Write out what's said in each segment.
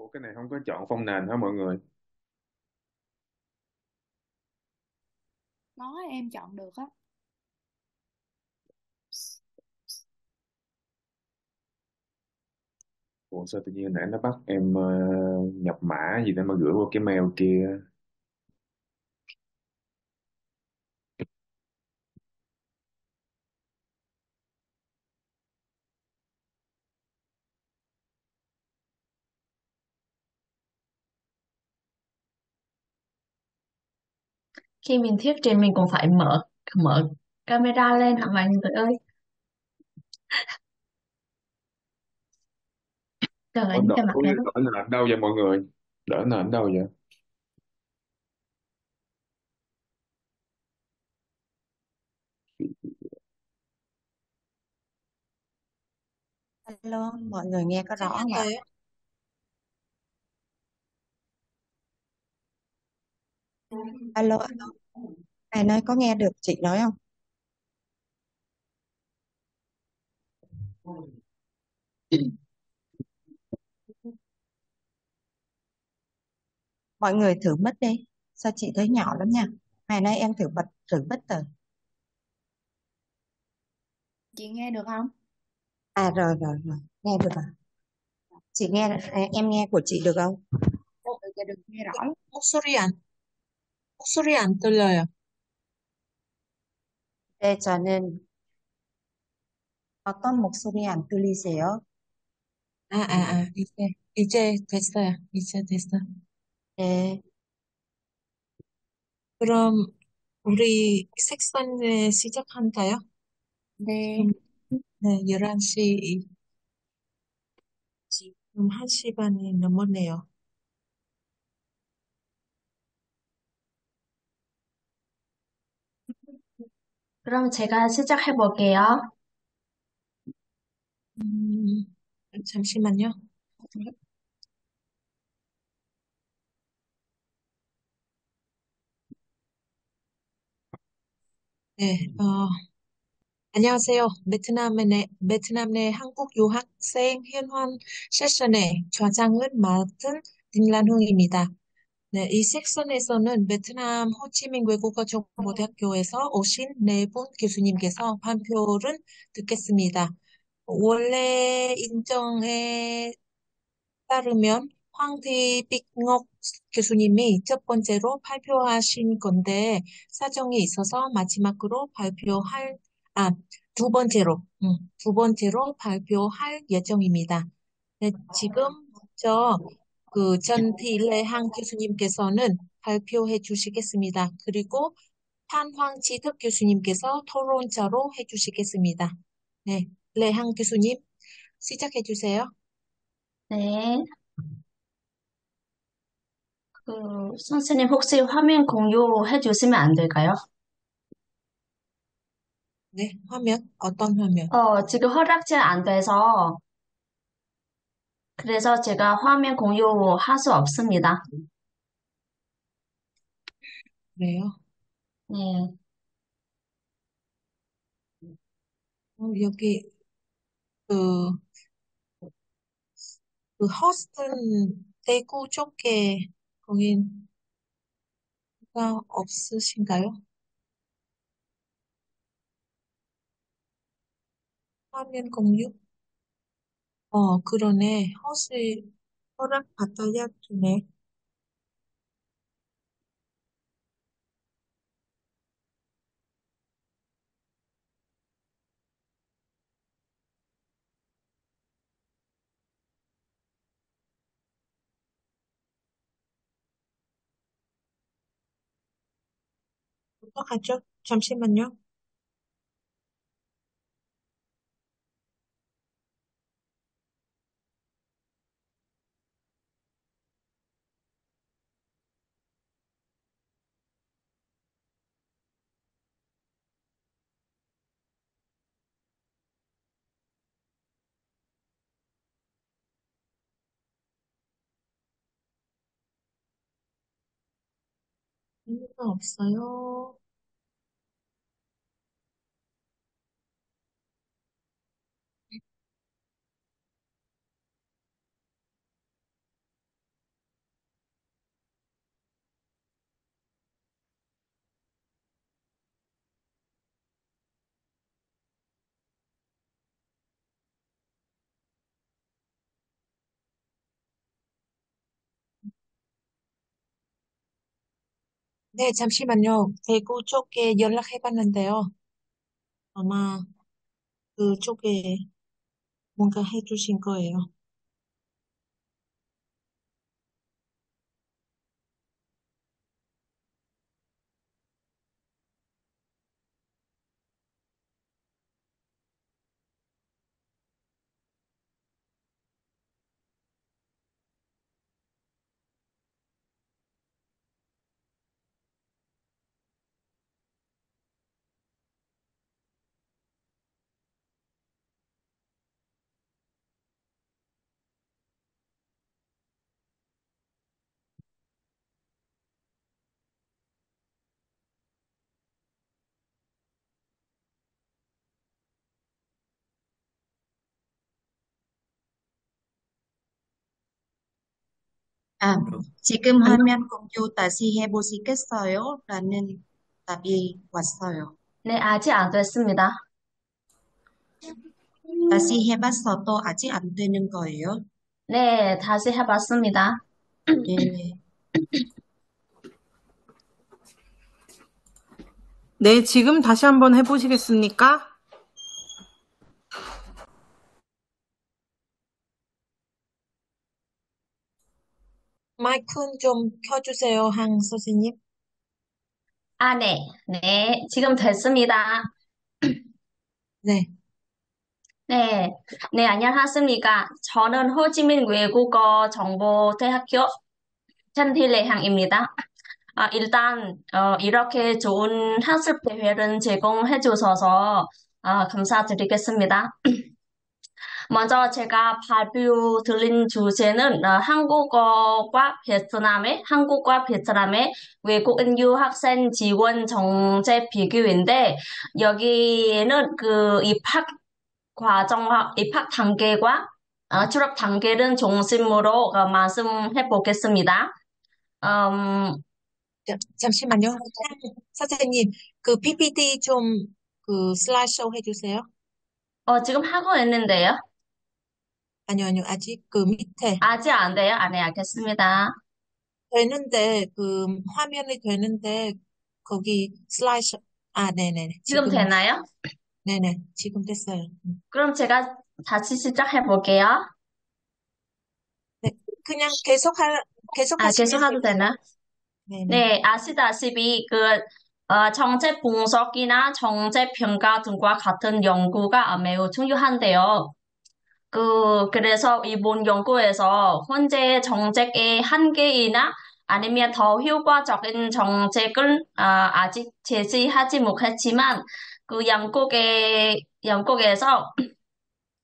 Ủa cái này không có chọn phông nền hả mọi người? Nói em chọn được á. Ủa sao tự nhiên nãy nó bắt em nhập mã gì để mà gửi vào cái mail kia. Khi mình thuyết trình mình cũng phải mở mở camera lên hả mọi người ơi. Trời ơi, Ủa cái mặt này nó đỡ nền đâu vậy mọi người? Đỡ nền đâu vậy? Alo, mọi người nghe có Trên rõ nhân không ạ? tế Alo, alo, ai nói có nghe được chị nói không? Mọi người thử mic đi. Sao chị thấy nhỏ lắm nha? Ngày nay em thử mic rồi. Chị nghe được không? À rồi, nghe được rồi. Chị nghe, em nghe của chị được không? Dạ được, nghe rõ lắm. 목소리 안, 목소리 안 들려요. 네, 저는 어떤 목소리 안 들리세요? 이제 됐어요. 이제 됐어. 네, 그럼 우리 색선에 시작할까요? 네. 지금, 네, 11시, 지금 1시 반이 넘었네요. 그럼 제가 시작해 볼게요. 음, 잠시만요. 네, 안녕하세요. 베트남 내 한국 유학생 현황 세션의 좌장을 맡은丁兰흥입니다. 네, 이 섹션에서는 베트남 호치민 외국어 정보대학교에서 오신 네 분 교수님께서 발표를 듣겠습니다. 원래 인정에 따르면 황대빅옥 교수님이 첫 번째로 발표하신 건데 사정이 있어서 마지막으로 아, 두 번째로 발표할 예정입니다. 네, 지금 먼저 그 전티레항 교수님께서는 발표해 주시겠습니다. 그리고 판황지덕 교수님께서 토론자로 해 주시겠습니다. 네, 레항 교수님 시작해 주세요. 네. 그 선생님 혹시 화면 공유해 주시면 안 될까요? 네, 화면, 어떤 화면? 지금 허락이 안 돼서 그래서 제가 화면 공유할 수 없습니다. 그래요. 네. 여기, 그, 그 허스튼 대구 쪽에 거기가 없으신가요? 화면 공유? 그러네. 허락 받아야 되네. 어떡하죠? 잠시만요. 이유가 없어요. 네, 잠시만요. 대구 쪽에 연락해봤는데요. 아마 그쪽에 뭔가 해주신 거예요. 아, 지금 화면 공유 다시 해보시겠어요? 라는 답이 왔어요. 네, 아직 안 됐습니다. 다시 해봤어도 아직 안 되는 거예요? 네, 다시 해봤습니다. 예. 네, 지금 다시 한번 해보시겠습니까? 마이크 좀 켜주세요, 항 선생님. 아, 네, 네, 지금 됐습니다. 네. 네, 네, 안녕하십니까. 저는 호지민 외국어 정보대학교 천필래향입니다. 일단 이렇게 좋은 학습 대회를 제공해 주셔서 감사드리겠습니다. 먼저 제가 발표 드린 주제는 한국과 베트남의 외국인 유학생 지원 정책 비교인데 여기는 그 입학 단계와 졸업 단계를 중심으로 말씀해 보겠습니다. 잠시만요. 선생님, 그 PPT 좀 그 슬라이드쇼 해주세요. 지금 하고 있는데요. 아니요, 아직 그 밑에 아직 안 돼요? 네, 알겠습니다. 되는데, 그 화면이 되는데, 거기 슬라이드쇼, 네네. 지금 되나요? 네네. 지금 됐어요. 그럼 제가 다시 시작해 볼게요. 네. 그냥 계속 계속 하시면 하도 됩니다. 되나? 네네. 네, 아시다시피 정책 분석이나 정책 평가 등과 같은 연구가 매우 중요한데요. 그래서 이번 연구에서 현재 정책의 한계이나 아니면 더 효과적인 정책을 아직 제시하지 못했지만 영국에서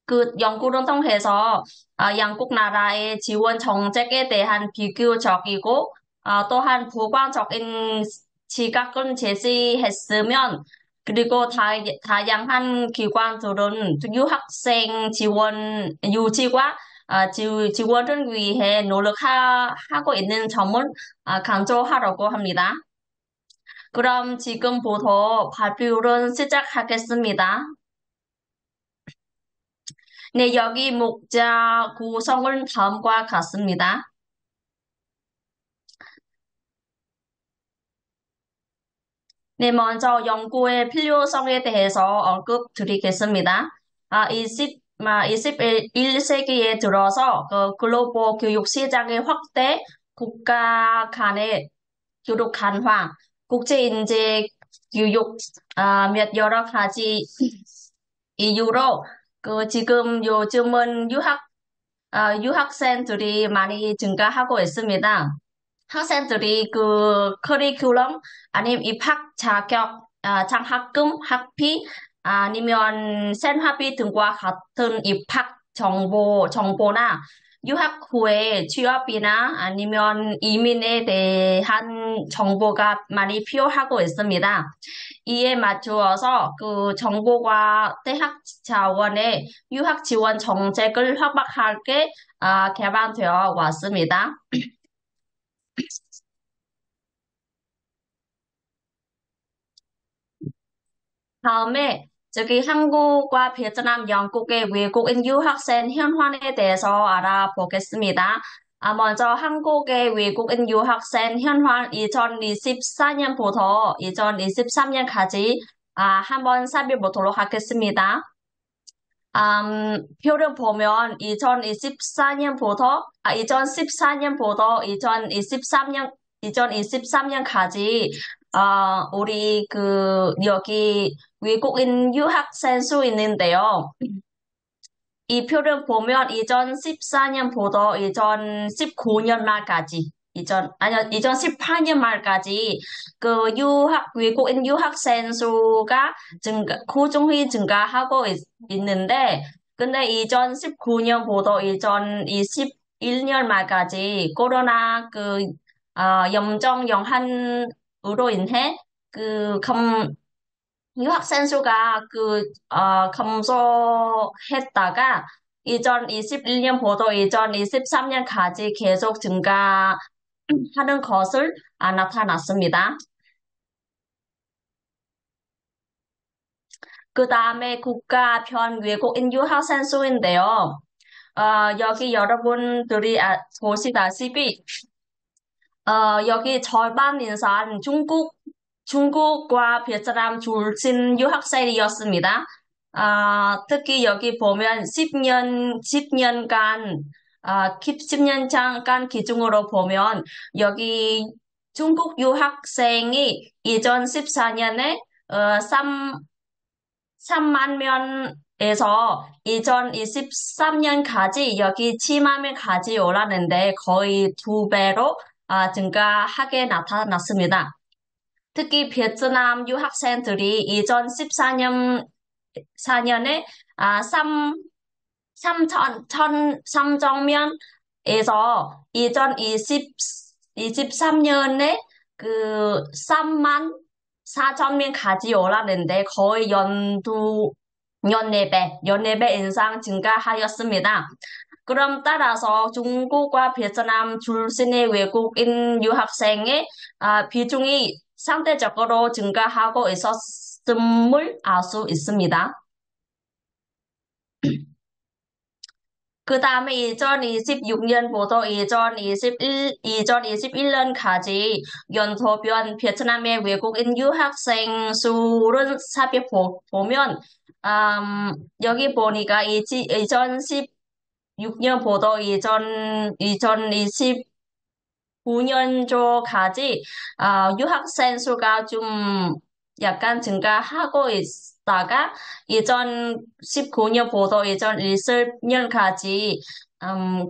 그 연구를 통해서 양국 나라의 지원 정책에 대한 비교적이고 또한 보관적인 지각을 제시했으면 그리고 다양한 기관들은 유학생 지원 유치와 지원을 위해 노력하고 있는 점을 강조하려고 합니다. 그럼 지금부터 발표를 시작하겠습니다. 네, 여기 목자 구성은 다음과 같습니다. 네, 먼저 연구의 필요성에 대해서 언급드리겠습니다. 21세기에 들어서 글로벌 교육 시장의 확대, 국가 간의 교육 강화, 국제 인재 교육 몇 여러 가지 이유로 지금 요즘은 유학생들이 많이 증가하고 있습니다. 학생들이 커리큘럼 아니면 입학 자격, 장학금, 학비 아니면 생활비 등과 같은 입학 정보나 유학 후에 취업이나 아니면 이민에 대한 정보가 많이 필요하고 있습니다. 이에 맞추어서 정부가 대학 자원의 유학 지원 정책을 확박하게 개방되어 왔습니다. 다음에 저기 한국과 베트남, 영국의 외국인 유학생 현황에 대해서 알아보겠습니다. 먼저 한국의 외국인 유학생 현황 2024년부터 2023년까지 한번 살펴보도록 하겠습니다. 표를 보면 2014년부터 2023년까지 우리 여기 외국인 유학생 수 있는데요. 이 표를 보면 2014년부터 2019년 말까지 2018년 말까지 외국인 유학생 수가 꾸준히 증가하고 있는데, 근데 2019년부터 2021년 말까지 코로나 염정 영향으로 인해 유학생 수가 감소했다가 2021년부터 2023년까지 계속 증가하는 것을 나타났습니다. 그 다음에 국가별 외국인 유학생 수인데요. 여기 여러분들이 보시다시피 여기 절반 이상 중국과 베트남 출신 유학생이었습니다. 특히 여기 보면 10년간 기준으로 보면 여기 중국 유학생이 2014년에 3만 명에서 2023년까지 여기 7만 명까지 올랐는데 거의 2배로 증가하게 나타났습니다. 특히 베트남 유학생들이 2014년에 3,000명에서 2023년에 3만 4천 명까지 올랐는데 거의 연내배 인상 증가하였습니다. 그럼 따라서 중국과 베트남 출신의 외국인 유학생의 비중이 상대적으로 증가하고 있었음을 알 수 있습니다. 그 다음에 2026년부터 2021년까지 연도별 베트남의 외국인 유학생 수를 살펴보면 여기 보니까 2016년부터 2029년도까지 유학생 수가 좀 약간 증가하고 있다가 2019년부터 2020년까지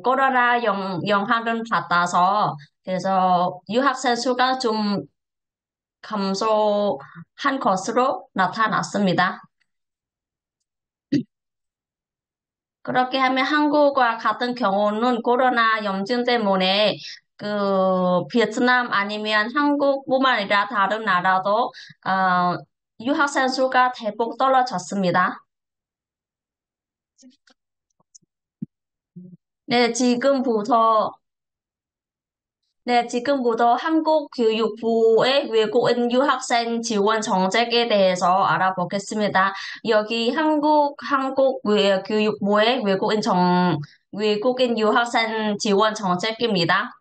코로나 영향을 받아서 그래서 유학생 수가 좀 감소한 것으로 나타났습니다. 그렇게 하면 한국과 같은 경우는 코로나 염증 때문에 베트남 아니면 한국뿐만 아니라 다른 나라도 유학생 수가 대폭 떨어졌습니다. 네, 지금부터 한국교육부의 외국인 유학생 지원 정책에 대해서 알아보겠습니다. 여기 한국교육부의 외국인 유학생 지원 정책입니다.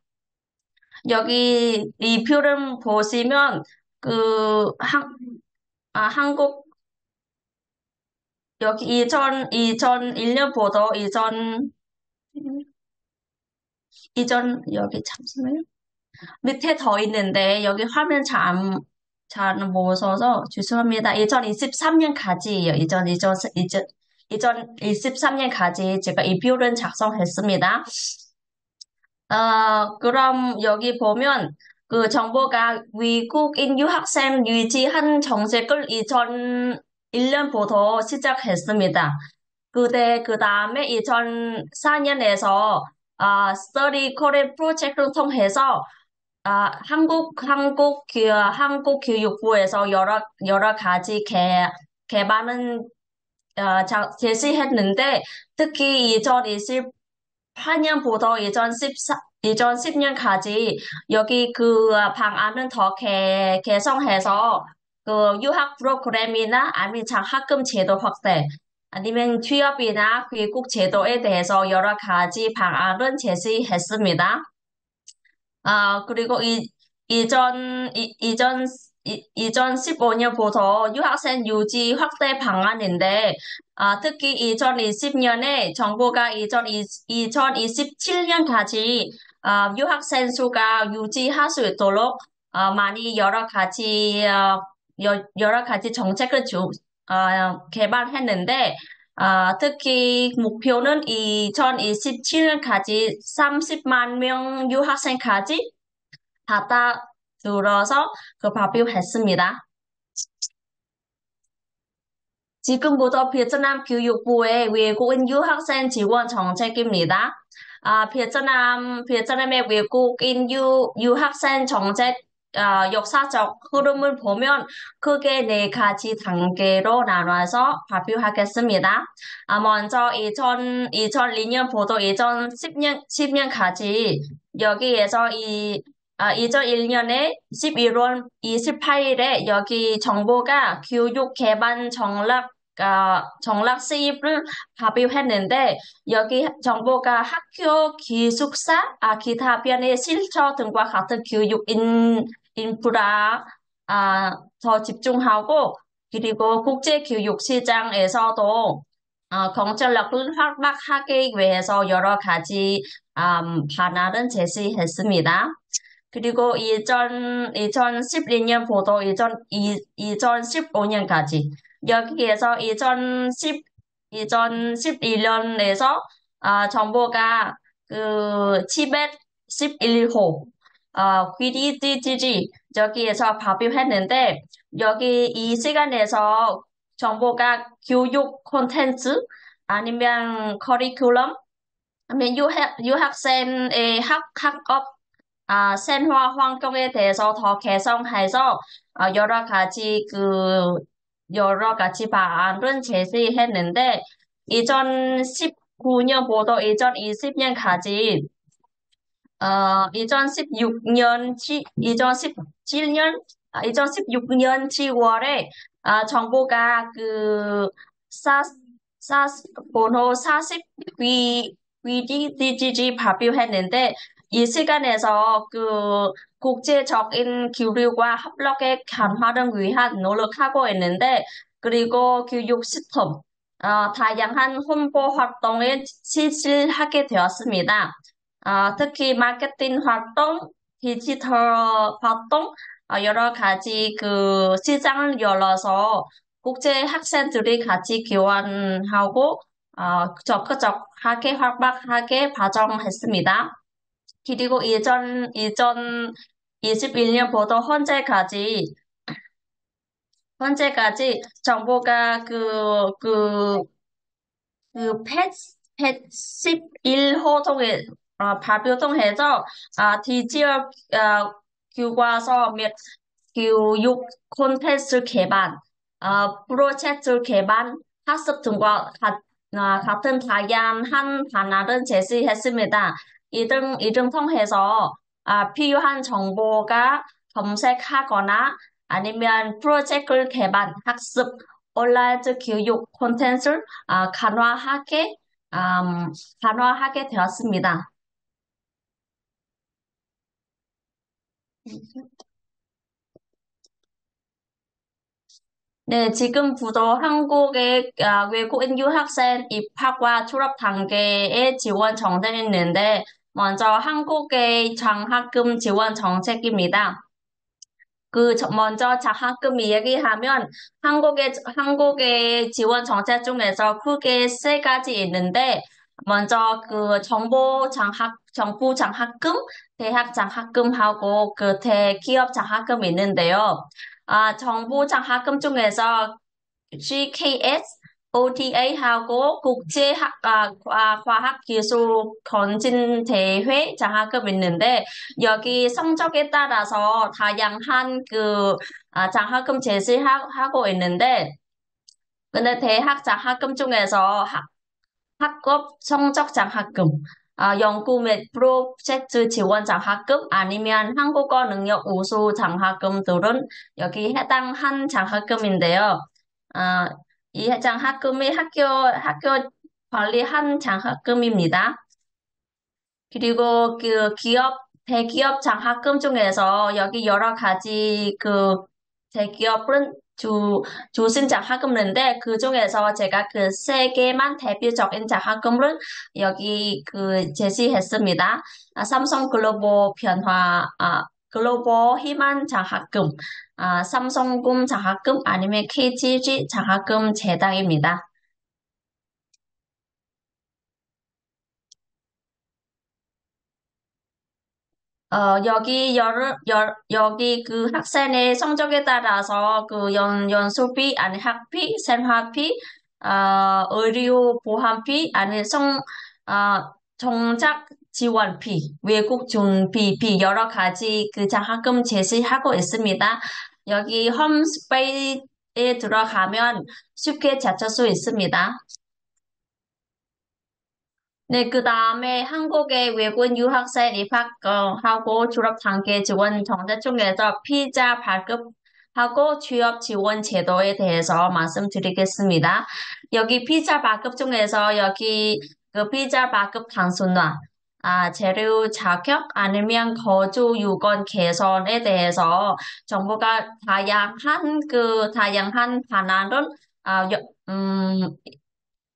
여기 이 표를 보시면 한국 여기 2001년부터 여기 잠시만요. 밑에 더 있는데 여기 화면 잘 못 써서 죄송합니다. 2023년까지예요. 2023년까지 제가 이 표를 작성했습니다. 그럼 여기 보면 정부가 외국인 유학생 유치한 정책을 2001년부터 시작했습니다. 그 다음에 2004년에서 Study Korean 프로젝트를 통해서 한국교육부에서 여러 가지 개발은 제시했는데 특히 2028년부터 2010년까지 여기 방안은 더 개성해서 유학 프로그램이나 아니면 장학금 제도 확대 아니면 취업이나 귀국 제도에 대해서 여러 가지 방안을 제시했습니다. 그리고 이전 15년부터 유학생 유지 확대 방안인데, 특히 2020년에 정부가 2027년까지 유학생 수가 유지할 수 있도록 많이 여러 가지 정책을 개발했는데, 특히 목표는 2027년까지 30만 명 유학생까지 받아들어서 발표했습니다. 지금부터 베트남 교육부의 외국인 유학생 지원 정책입니다. 베트남의 외국인 유학생 정책 역사적 흐름을 보면 크게 네 가지 단계로 나눠서 발표하겠습니다. 먼저 2002년부터 2010년까지 여기에서 2001년에 11월 28일에 여기 정부가 교육 개발 전략 수립을 발표했는데 여기 정부가 학교, 기숙사, 기타 변의 실처 등과 같은 교육 인프라 더 집중하고 그리고 국제 교육 시장에서도 경쟁력을 확대하기 위해서 여러 가지 방안을 제시했습니다. 그리고 2012년부터 2015년까지 여기에서 2011년에서 정부가 티벳 11호 QDDG 여기에서 발표했는데 여기 이 시간에서 정부가 교육 콘텐츠 아니면 커리큘럼 아니면 유학생의 학업 생활 환경에 대해서 더 개선해서 여러 가지 방안을 제시했는데 2019년부터 2020년까지 2016년 7월에 정부가 번호 40 VDDG 발표했는데 이 시간에서 국제적인 교류와 협력의 강화를 위한 노력하고 있는데 그리고 교육 시스템 다양한 홍보 활동을 실시하게 되었습니다. 특히 마케팅 활동, 디지털 활동, 여러 가지 시장을 열어서 국제 학생들이 같이 교환하고 적극적하게 활발하게 발전했습니다. 그리고 2021년부터 현재까지 정부가 펫 11호 발표 통해서 디지털 교과서 및 교육 콘텐츠 개발, 프로젝트 개발, 학습 등과 같은 다양한 방안을 제시했습니다. 이 등 통해서 필요한 정보가 검색하거나 아니면 프로젝트 개발, 학습, 온라인 교육 콘텐츠를 간화하게 되었습니다. 네, 지금부터 한국의 외국인 유학생 입학과 졸업 단계의 지원 정책이 있는데 먼저 한국의 장학금 지원 정책입니다. 먼저 장학금 얘기하면 한국의 지원 정책 중에서 크게 세 가지 있는데 먼저 정부 장학금, 대학 장학금하고 대기업 장학금이 있는데요. 정부 장학금 중에서 GKS, ODA하고 과학기술검진대회 장학금 있는데 여기 성적에 따라서 다양한 장학금 제시하고 있는데 근데 대학 장학금 중에서 학업 성적 장학금, 연구 및 프로젝트 지원 장학금 아니면 한국어 능력 우수 장학금들은 여기 해당한 장학금인데요. 이 장학금이 학교 관리한 장학금입니다. 그리고 대기업 장학금 중에서 여기 여러 가지 대기업은 주신 장학금인데 그 중에서 제가 그 세 개만 대표적인 장학금을 여기 제시했습니다. 삼성 글로벌 희망 장학금, 삼성금 장학금 아니면 KGG 장학금 재단입니다. 여기 학생의 성적에 따라서 연수비, 아니 학비, 생활비, 의료 보험비, 아니 정작 지원비, 외국 준비비, 여러 가지 장학금 제시하고 있습니다. 여기 홈페이지에 들어가면 쉽게 찾을 수 있습니다. 네, 그 다음에 한국의 외국인 유학생 입학하고 졸업 단계 지원 정책 중에서 피자 발급하고 취업 지원 제도에 대해서 말씀드리겠습니다. 여기 피자 발급 중에서 여기 피자 발급 단순화, 재료 자격 아니면 거주 요건 개선에 대해서 정부가 다양한 방안을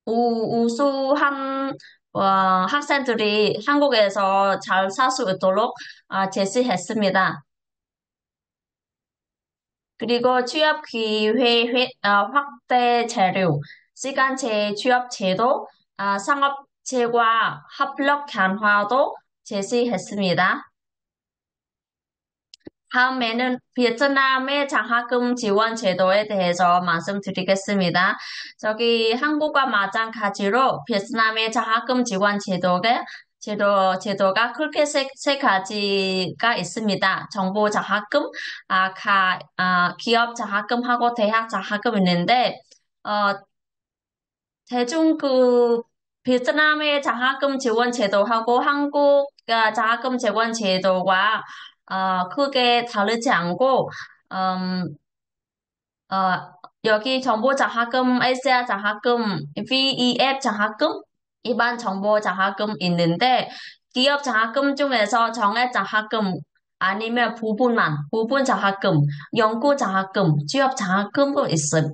우수한 학생들이 한국에서 잘 살 수 있도록 제시했습니다. 그리고 취업 기회 확대 재료, 시간제 취업 제도, 상업체와 협력 강화도 제시했습니다. 다음에는 베트남의 장학금 지원 제도에 대해서 말씀드리겠습니다. 저기 한국과 마찬가지로 베트남의 장학금 지원 제도가 크게 세 가지가 있습니다. 정부 장학금, 기업 장학금하고 대학 장학금 있는데, 대중 베트남의 장학금 지원 제도하고 한국 장학금 지원 제도와 크게 다르지 않고, 여기 정보 장학금, 아시아 장학금, VEF 장학금, 일반 정보 장학금 있는데, 기업 장학금 중에서 정액 장학금 아니면 부분 장학금, 연구 장학금, 취업 장학금도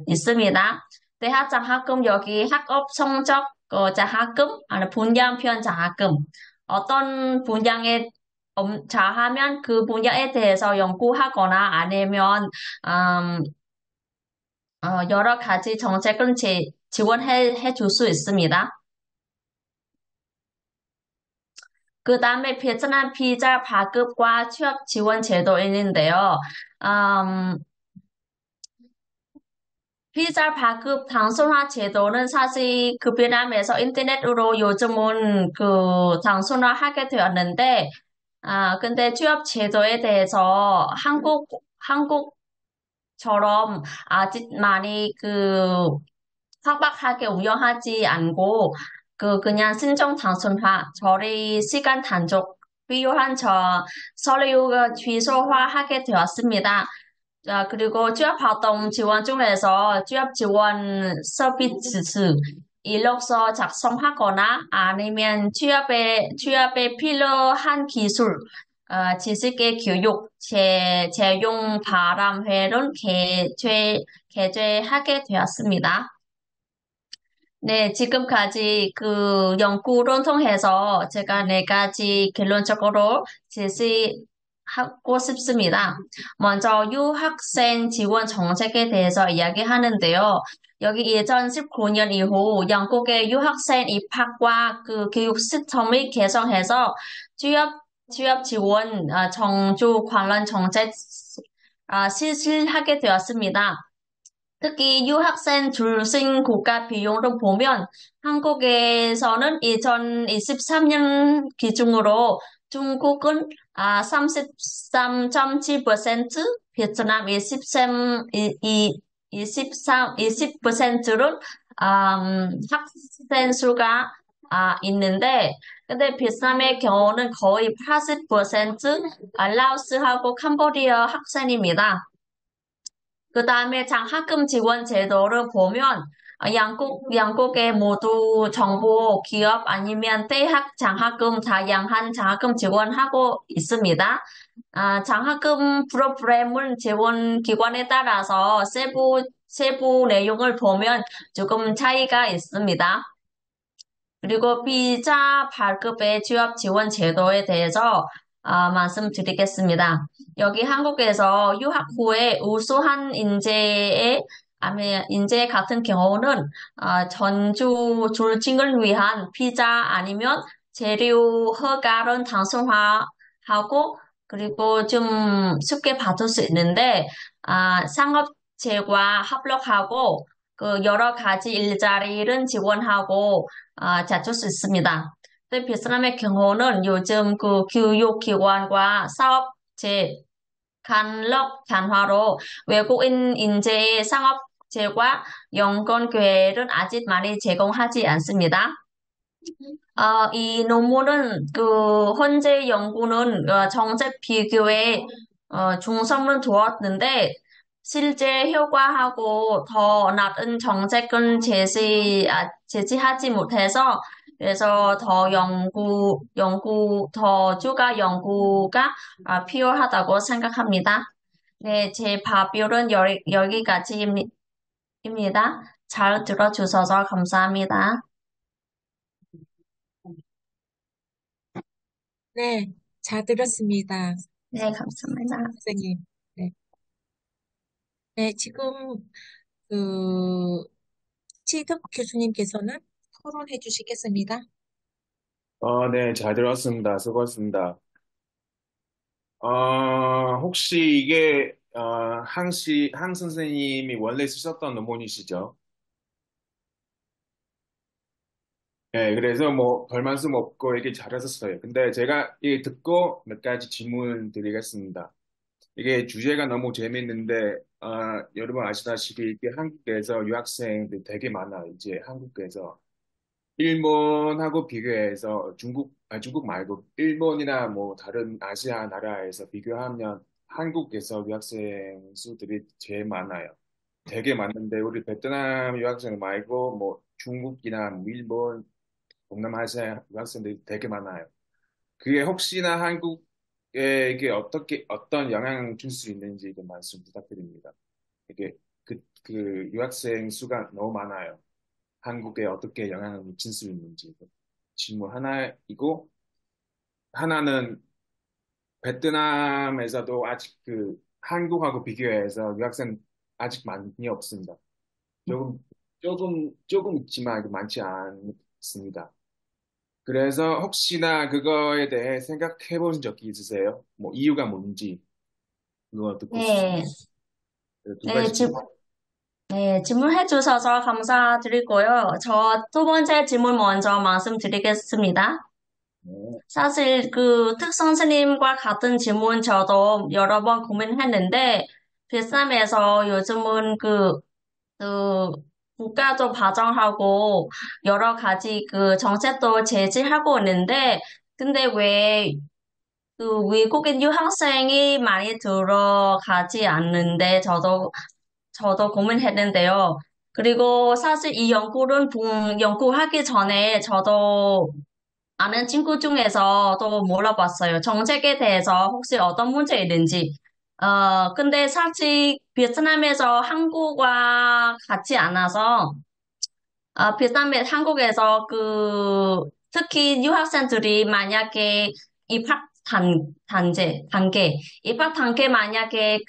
있습니다. 대학 장학금 여기 학업 성적 장학금, 아니 분야별 장학금, 어떤 분야에 잘하면 그 분야에 대해서 연구하거나 아니면 여러 가지 정책을 지원해 줄 수 있습니다. 그 다음에 베트남 비자 발급과 취업 지원 제도 있는데요. 비자 발급 단순화 제도는 사실 베트남에서 인터넷으로 요즘은 단순화하게 되었는데, 근데 취업 제도에 대해서 한국처럼 아직 많이 빡빡하게 운영하지 않고, 그냥 신청 단순화, 처리 시간 단축, 필요한 서류 취소화하게 되었습니다. 그리고 취업활동 지원 중에서 취업 지원 서비스 이력서 작성하거나 아니면 취업에 필요한 기술, 지식의 교육, 재용 바람회를 개최하게 되었습니다. 네, 지금까지 연구를 통해서 제가 네 가지 결론적으로 제시하고 싶습니다. 먼저 유학생 지원 정책에 대해서 이야기하는데요. 여기 2019년 이후 영국의 유학생 입학과 교육 시스템을 개선해서 취업 지원 정주 관련 정책 실시하게 되었습니다. 특히 유학생 출신 국가 비용을 보면 한국에서는 2023년 기준으로 중국은 33.7%, 베트남 20%는 학생 수가 있는데 근데 베트남의 경우는 거의 80% 라오스하고 캄보디아 학생입니다. 그 다음에 장학금 지원 제도를 보면 양국에 모두 정부, 기업 아니면 대학 장학금 다양한 장학금 지원하고 있습니다. 장학금 프로그램은 지원 기관에 따라서 세부 내용을 보면 조금 차이가 있습니다. 그리고 비자 발급의 취업 지원 제도에 대해서 말씀드리겠습니다. 여기 한국에서 유학 후에 우수한 인재 같은 경우는 전주 졸직을 위한 비자 아니면 재료 허가를 단순화하고 그리고 좀 쉽게 받을 수 있는데 상업체와 협력하고 그 여러 가지 일자리를 지원하고 찾을 수 있습니다. 근데 베트남의 경우는 요즘 그 교육기관과 사업체 간력 단화로 외국인 인재의 상업체와 연관 기회를 아직 많이 제공하지 않습니다. 이 논문은 그 현재 연구는 정책 비교에 중점을 두었는데 실제 효과하고 더 낮은 정책은 제시하지 못해서 그래서 더 추가 연구가 필요하다고 생각합니다. 네, 제 발표는 여기까지입니다. 잘 들어주셔서 감사합니다. 네, 잘 들었습니다. 네, 감사합니다. 선생님. 네. 네, 지금 그 치득 교수님께서는 토론해 주시겠습니다. 네, 잘 들었습니다. 수고하셨습니다. 혹시 이게, 항 선생님이 원래 쓰셨던 논문이시죠? 네, 그래서 뭐, 별 말씀 없고 얘기 잘하셨어요. 근데 제가 이 듣고 몇 가지 질문 드리겠습니다. 이게 주제가 너무 재밌는데, 여러분 아시다시피 이게 한국에서 유학생들 되게 많아요. 이제 한국에서. 일본하고 비교해서 중국 말고 일본이나 뭐 다른 아시아 나라에서 비교하면 한국에서 유학생 수들이 제일 많아요. 되게 많은데 우리 베트남 유학생 말고 뭐 중국이나 뭐 일본, 동남아시아 유학생들이 되게 많아요. 그게 혹시나 한국에 이게 어떤 영향을 줄 수 있는지 좀 말씀 부탁드립니다. 이게 그 유학생 수가 너무 많아요. 한국에 어떻게 영향을 미칠 수 있는지 질문 하나이고 하나는 베트남에서도 아직 그 한국하고 비교해서 유학생 아직 많이 없습니다. 조금 있지만 많지 않습니다. 그래서 혹시나 그거에 대해 생각해 본 적이 있으세요? 뭐 이유가 뭔지 그거 듣고 싶습니다. 네, 두 네, 가지 질문. 네, 질문해 주셔서 감사드리고요. 저 두 번째 질문 먼저 말씀드리겠습니다. 네. 사실 그 특 선생님과 같은 질문 저도 여러 번 고민했는데, 베트남에서 요즘은 그 국가도 발전하고 여러 가지 그 정책도 제시하고 있는데, 근데 왜 그 외국인 유학생이 많이 들어가지 않는데 저도 고민했는데요. 그리고 사실 이 연구하기 전에 저도 아는 친구 중에서 또 물어봤어요. 정책에 대해서 혹시 어떤 문제 있는지. 근데 사실 베트남에서 한국과 같지 않아서, 한국에서 특히 유학생들이 만약에 입학 입학 단계 만약에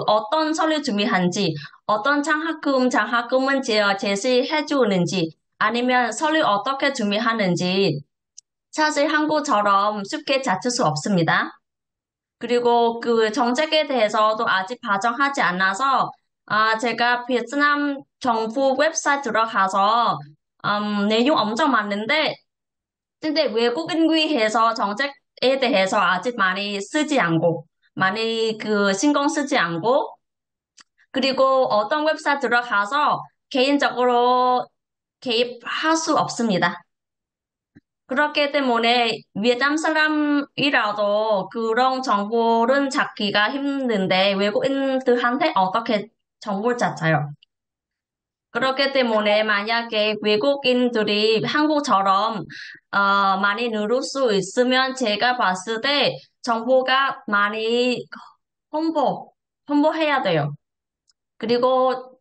어떤 서류 준비한지, 어떤 장학금은 제시해 주는지, 아니면 서류 어떻게 준비하는지, 사실 한국처럼 쉽게 찾을 수 없습니다. 그리고 그 정책에 대해서도 아직 발전하지 않아서 제가 베트남 정부 웹사이트 들어가서 내용 엄청 많은데 근데 외국인 위해서 정책에 대해서 아직 많이 신경 쓰지 않고 그리고 어떤 웹사이트 들어가서 개인적으로 개입할 수 없습니다. 그렇기 때문에 베트남 사람이라도 그런 정보를 찾기가 힘든데 외국인들한테 어떻게 정보를 찾아요? 그렇기 때문에 만약에 외국인들이 한국처럼 많이 누를 수 있으면 제가 봤을 때 정부가 많이 홍보해야 돼요. 그리고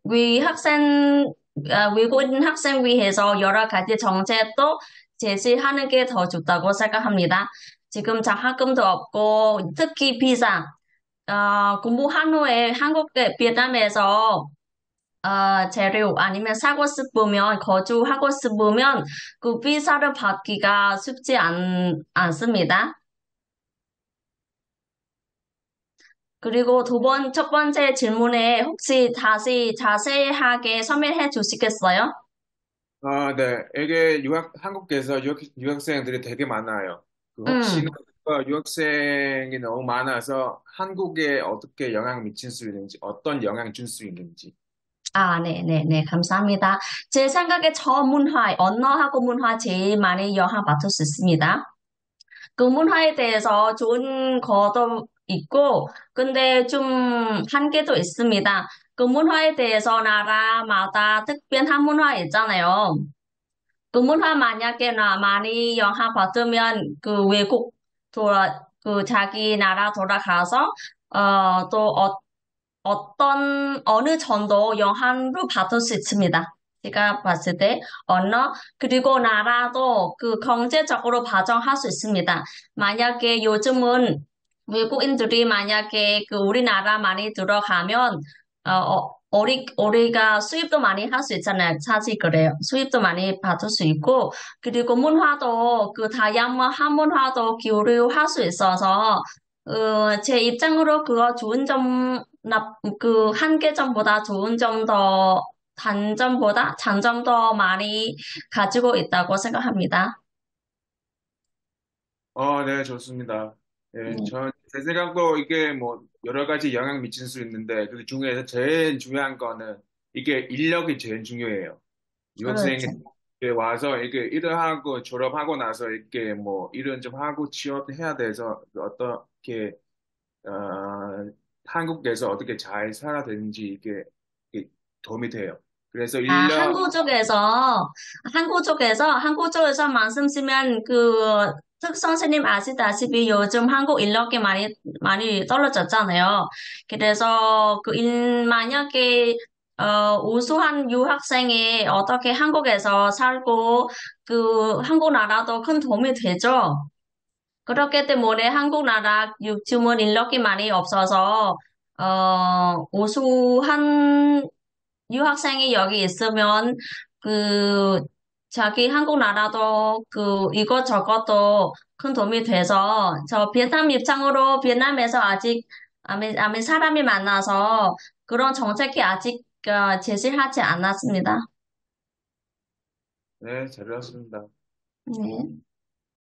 외국인 학생 위해서 여러 가지 정책도 제시하는 게 더 좋다고 생각합니다. 지금 장학금도 없고 특히 비자, 공부한 후에 베트남에서 재료 아니면 사고 싶으면 거주하고 싶으면 그 비자를 받기가 쉽지 않습니다. 그리고 첫 번째 질문에 혹시 다시 자세하게 설명해 주시겠어요? 네. 이게 한국에서 유학생들이 되게 많아요. 그 혹시나 음. 유학생이 너무 많아서 한국에 어떻게 영향 미칠 수 있는지, 어떤 영향 줄 수 있는지. 네, 감사합니다. 제 생각에 언어하고 문화 제일 많이 영향받을 수 있습니다. 그 문화에 대해서 좋은 것도 있고, 근데 좀 한계도 있습니다. 그 문화에 대해서 나라마다 특별한 문화 있잖아요. 그 문화 만약에 많이 영향받으면 그 자기 나라 돌아가서, 어느 정도 영향을 받을 수 있습니다. 제가 봤을 때, 그리고 나라도 그 경제적으로 발전할 수 있습니다. 만약에 요즘은 외국인들이 만약에 그 우리나라 많이 들어가면, 우리가 수입도 많이 할 수 있잖아요. 사실 그래요. 수입도 많이 받을 수 있고, 그리고 문화도 그 다양한 문화도 교류할 수 있어서, 제 입장으로 그거 좋은 그 한계점보다 좋은 점 단점보다 장점 더 많이 가지고 있다고 생각합니다. 네, 좋습니다. 네, 네, 제 생각도 이게 뭐 여러 가지 영향 미칠 수 있는데 그 중에서 제일 중요한 거는 이게 인력이 제일 중요해요. 유학생이 그렇죠. 이렇게 와서 이렇게 일을 하고 졸업하고 나서 이렇게 뭐 일은 좀 하고 취업해야 돼서 그 어떻게 어, 한국에서 어떻게 잘 살아야 되는지 이게 도움이 돼요. 그래서 인력 한국 쪽에서 말씀드리면 선생님 아시다시피 요즘 한국 인력이 많이 떨어졌잖아요. 그래서 만약에, 우수한 유학생이 어떻게 한국에서 살고, 한국 나라도 큰 도움이 되죠. 그렇기 때문에 한국 나라 요즘은 인력이 많이 없어서, 우수한 유학생이 여기 있으면 그 자기 한국 나라도 이것저것도 큰 도움이 돼서 저 베트남 입장으로 베트남에서 아직 사람이 많아서 그런 정책이 아직 제시하지 않았습니다. 네, 잘 들었습니다. 네.